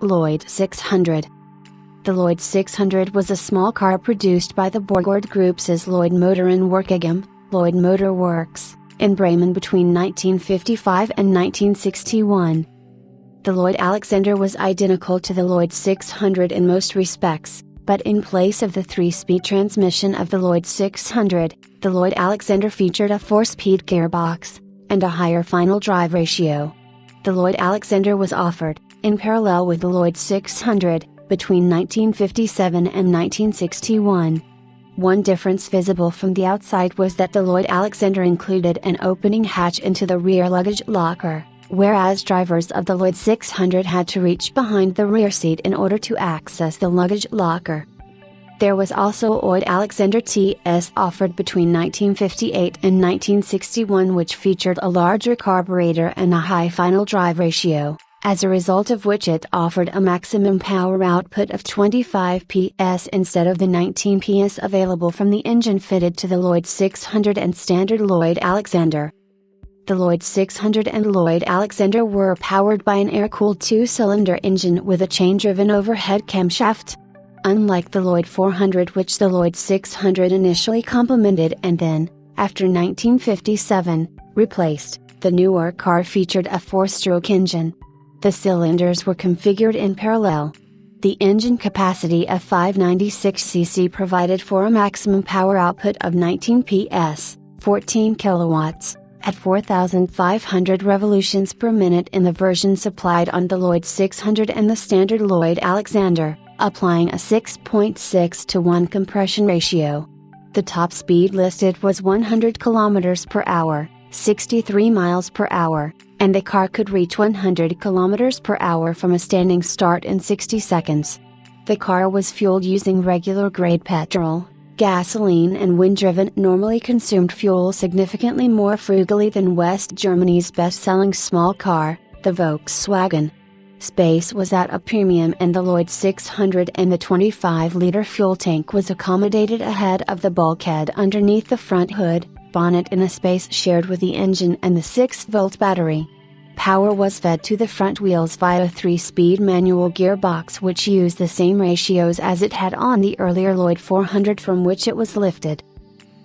Lloyd 600. The Lloyd 600 was a small car produced by the Borgard Group's Lloyd Motor and Workigam, Lloyd Motor Works, in Bremen between 1955 and 1961. The Lloyd Alexander was identical to the Lloyd 600 in most respects, but in place of the 3-speed transmission of the Lloyd 600, the Lloyd Alexander featured a 4-speed gearbox, and a higher final drive ratio. The Lloyd Alexander was offered, in parallel with the Lloyd 600, between 1957 and 1961. One difference visible from the outside was that the Lloyd Alexander included an opening hatch into the rear luggage locker, whereas drivers of the Lloyd 600 had to reach behind the rear seat in order to access the luggage locker. There was also a Lloyd Alexander TS offered between 1958 and 1961, which featured a larger carburetor and a high final drive ratio, as a result of which it offered a maximum power output of 25 PS instead of the 19 PS available from the engine fitted to the Lloyd 600 and standard Lloyd Alexander. The Lloyd 600 and Lloyd Alexander were powered by an air-cooled 2-cylinder engine with a chain-driven overhead camshaft. Unlike the Lloyd 400, which the Lloyd 600 initially complemented and then, after 1957, replaced, the newer car featured a 4-stroke engine. The cylinders were configured in parallel. The engine capacity of 596 cc provided for a maximum power output of 19 PS, 14 kilowatts, at 4,500 revolutions per minute in the version supplied on the Lloyd 600 and the standard Lloyd Alexander, applying a 6.6 to 1 compression ratio. The top speed listed was 100 km per hour, 63 miles per hour, and the car could reach 100 km per hour from a standing start in 60 seconds. The car was fueled using regular grade petrol, gasoline, and when driven normally consumed fuel significantly more frugally than West Germany's best-selling small car, the Volkswagen. Space was at a premium in the Lloyd 600, and the 25-liter fuel tank was accommodated ahead of the bulkhead underneath the front hood, bonnet in a space shared with the engine and the 6-volt battery. Power was fed to the front wheels via a 3-speed manual gearbox which used the same ratios as it had on the earlier Lloyd 400 from which it was lifted.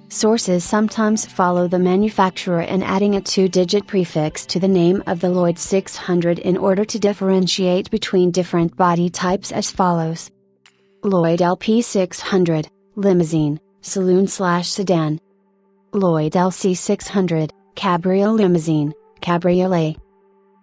Sources sometimes follow the manufacturer in adding a 2-digit prefix to the name of the Lloyd 600 in order to differentiate between different body types as follows: Lloyd LP 600, Limousine, Saloon/Sedan. Lloyd LC 600, Cabriolet Limousine, Cabriolet.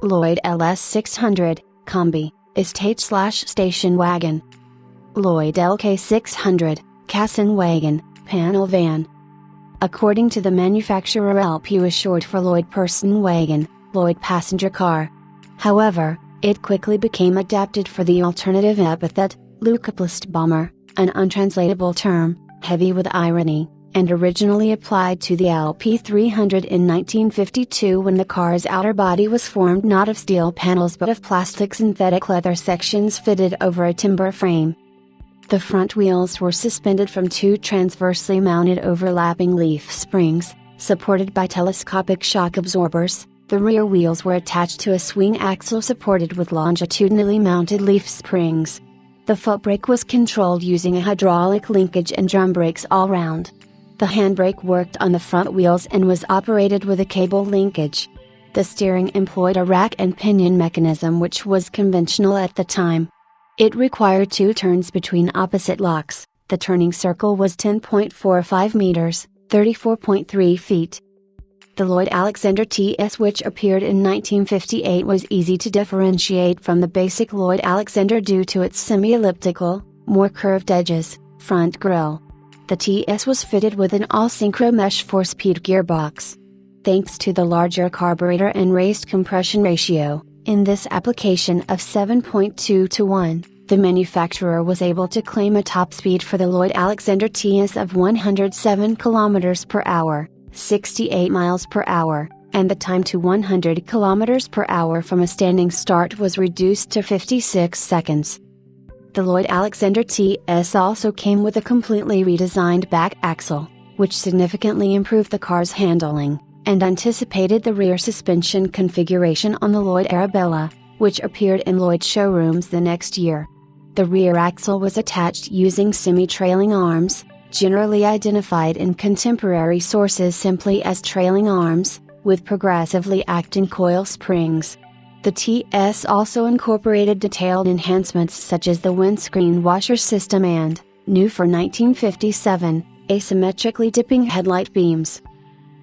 Lloyd LS 600, Combi, Estate/Station Wagon. Lloyd LK 600, Kassenwagen, Panel Van. According to the manufacturer, LP was short for Lloyd Person Wagon, Lloyd Passenger Car. However, it quickly became adapted for the alternative epithet, Luftpostbomber, an untranslatable term, heavy with irony, and originally applied to the LP 300 in 1952 when the car's outer body was formed not of steel panels but of plastic synthetic leather sections fitted over a timber frame. The front wheels were suspended from 2 transversely mounted overlapping leaf springs, supported by telescopic shock absorbers. The rear wheels were attached to a swing axle supported with longitudinally mounted leaf springs. The footbrake was controlled using a hydraulic linkage and drum brakes all round. The handbrake worked on the front wheels and was operated with a cable linkage. The steering employed a rack and pinion mechanism which was conventional at the time. It required 2 turns between opposite locks. The turning circle was 10.45 meters, 34.3 feet. The Lloyd Alexander TS, which appeared in 1958, was easy to differentiate from the basic Lloyd Alexander due to its semi-elliptical, more curved edges, front grille. The TS was fitted with an all-synchro mesh 4-speed gearbox. Thanks to the larger carburetor and raised compression ratio, in this application of 7.2 to 1, the manufacturer was able to claim a top speed for the Lloyd Alexander TS of 107 km per hour, 68 miles per hour, and the time to 100 km per hour from a standing start was reduced to 56 seconds. The Lloyd Alexander TS also came with a completely redesigned back axle, which significantly improved the car's handling, and anticipated the rear suspension configuration on the Lloyd Arabella, which appeared in Lloyd showrooms the next year. The rear axle was attached using semi-trailing arms, generally identified in contemporary sources simply as trailing arms, with progressively acting coil springs. The TS also incorporated detailed enhancements such as the windscreen washer system and, new for 1957, asymmetrically dipping headlight beams.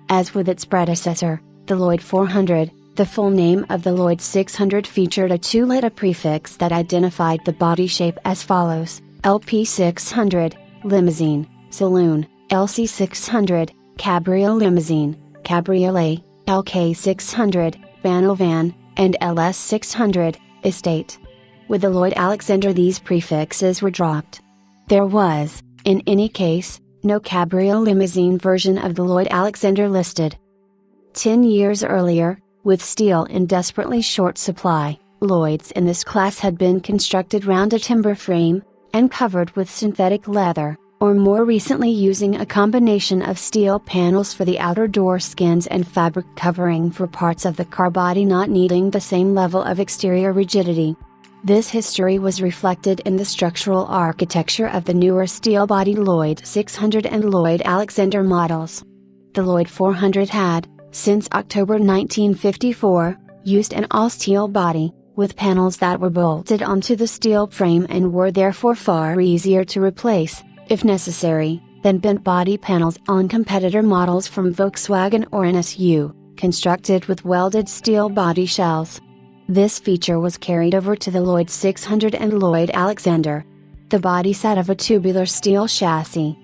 As with its predecessor, the Lloyd 400, the full name of the Lloyd 600 featured a two-letter prefix that identified the body shape as follows: LP 600, limousine, saloon; LC 600, cabriolet limousine, cabriolet; LK 600, van; and LS 600, estate. With the Lloyd Alexander, these prefixes were dropped. There was, in any case, no cabriolet limousine version of the Lloyd Alexander listed. 10 years earlier, with steel in desperately short supply, Lloyds in this class had been constructed round a timber frame, and covered with synthetic leather, or more recently using a combination of steel panels for the outer door skins and fabric covering for parts of the car body not needing the same level of exterior rigidity. This history was reflected in the structural architecture of the newer steel-bodied Lloyd 600 and Lloyd Alexander models. The Lloyd 400 had, since October 1954, used an all-steel body, with panels that were bolted onto the steel frame and were therefore far easier to replace, if necessary, than bent body panels on competitor models from Volkswagen or NSU, constructed with welded steel body shells. This feature was carried over to the Lloyd 600 and Lloyd Alexander. The body sat of a tubular steel chassis.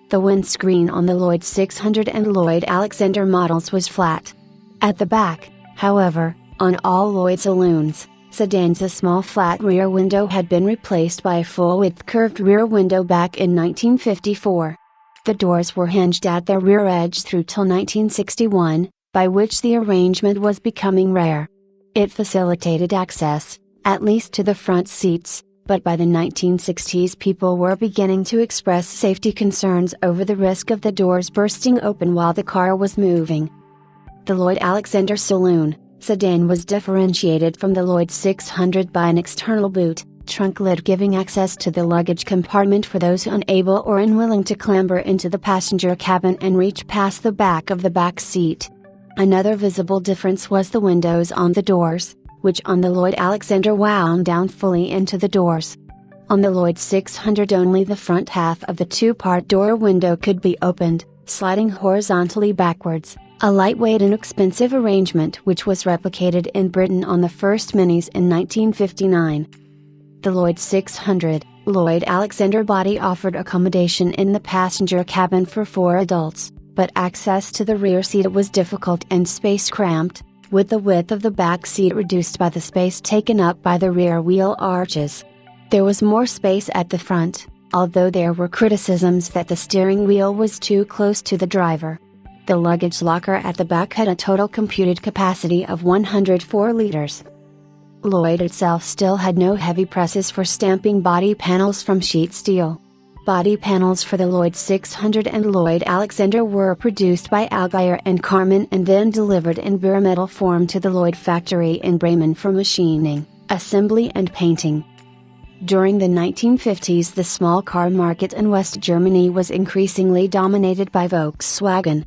The windscreen on the Lloyd 600 and Lloyd Alexander models was flat. At the back, however, on all Lloyd saloons, sedans, a small flat rear window had been replaced by a full-width curved rear window back in 1954. The doors were hinged at their rear edge through till 1961, by which the arrangement was becoming rare. It facilitated access, at least to the front seats, but by the 1960s people were beginning to express safety concerns over the risk of the doors bursting open while the car was moving. The Lloyd Alexander Saloon sedan was differentiated from the Lloyd 600 by an external boot trunk lid giving access to the luggage compartment for those unable or unwilling to clamber into the passenger cabin and reach past the back of the back seat. Another visible difference was the windows on the doors, which on the Lloyd Alexander wound down fully into the doors. On the Lloyd 600 only the front half of the two-part door window could be opened, sliding horizontally backwards, a lightweight and expensive arrangement which was replicated in Britain on the first Minis in 1959. The Lloyd 600, Lloyd Alexander body offered accommodation in the passenger cabin for 4 adults, but access to the rear seat was difficult and space cramped, with the width of the back seat reduced by the space taken up by the rear wheel arches. There was more space at the front, although there were criticisms that the steering wheel was too close to the driver. The luggage locker at the back had a total computed capacity of 104 liters. Lloyd itself still had no heavy presses for stamping body panels from sheet steel. Body panels for the Lloyd 600 and Lloyd Alexander were produced by Allgaier and Carman and then delivered in bare metal form to the Lloyd factory in Bremen for machining, assembly and painting. During the 1950s the small car market in West Germany was increasingly dominated by Volkswagen.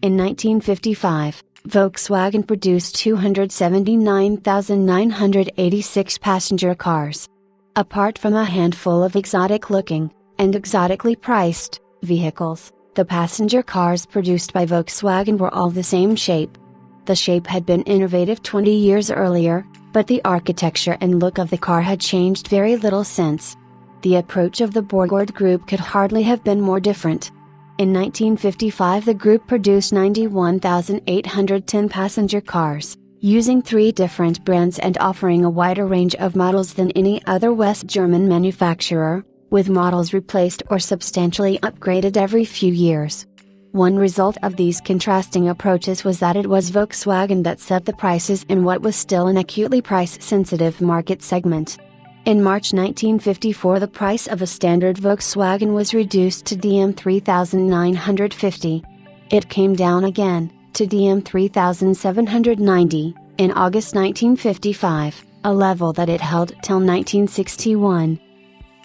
In 1955, Volkswagen produced 279,986 passenger cars. Apart from a handful of exotic-looking, and exotically priced, vehicles, the passenger cars produced by Volkswagen were all the same shape. The shape had been innovative 20 years earlier, but the architecture and look of the car had changed very little since. The approach of the Borgward Group could hardly have been more different. In 1955 the group produced 91,810 passenger cars, using 3 different brands and offering a wider range of models than any other West German manufacturer, with models replaced or substantially upgraded every few years. One result of these contrasting approaches was that it was Volkswagen that set the prices in what was still an acutely price-sensitive market segment. In March 1954 the price of a standard Volkswagen was reduced to DM 3,950. It came down again, to DM 3,790, in August 1955, a level that it held till 1961.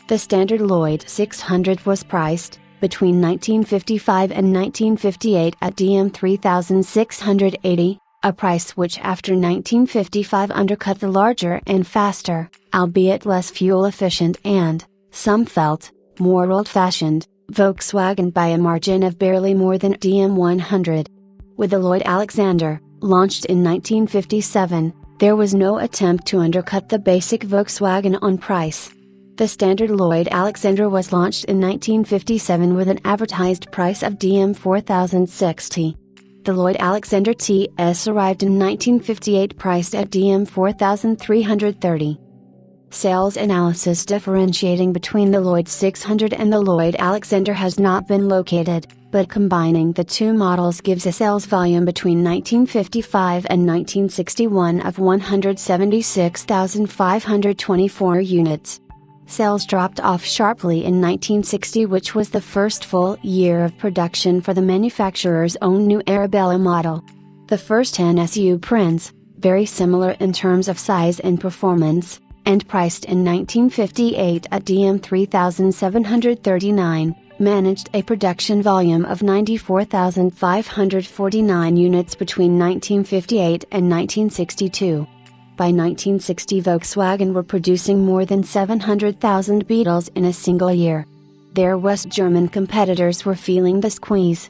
The standard Lloyd 600 was priced, between 1955 and 1958 at Dm 3680, a price which after 1955 undercut the larger and faster, albeit less fuel efficient and, some felt, more old-fashioned, Volkswagen by a margin of barely more than Dm 100. With the Lloyd Alexander, launched in 1957, there was no attempt to undercut the basic Volkswagen on price. The standard Lloyd Alexander was launched in 1957 with an advertised price of Dm 4060. The Lloyd Alexander TS arrived in 1958 priced at Dm 4330. Sales analysis differentiating between the Lloyd 600 and the Lloyd Alexander has not been located, but combining the two models gives a sales volume between 1955 and 1961 of 176,524 units. Sales dropped off sharply in 1960, which was the first full year of production for the manufacturer's own new Arabella model. The first NSU Prince, very similar in terms of size and performance, and priced in 1958 at Dm 3739, managed a production volume of 94,549 units between 1958 and 1962. By 1960, Volkswagen were producing more than 700,000 Beetles in a single year. Their West German competitors were feeling the squeeze.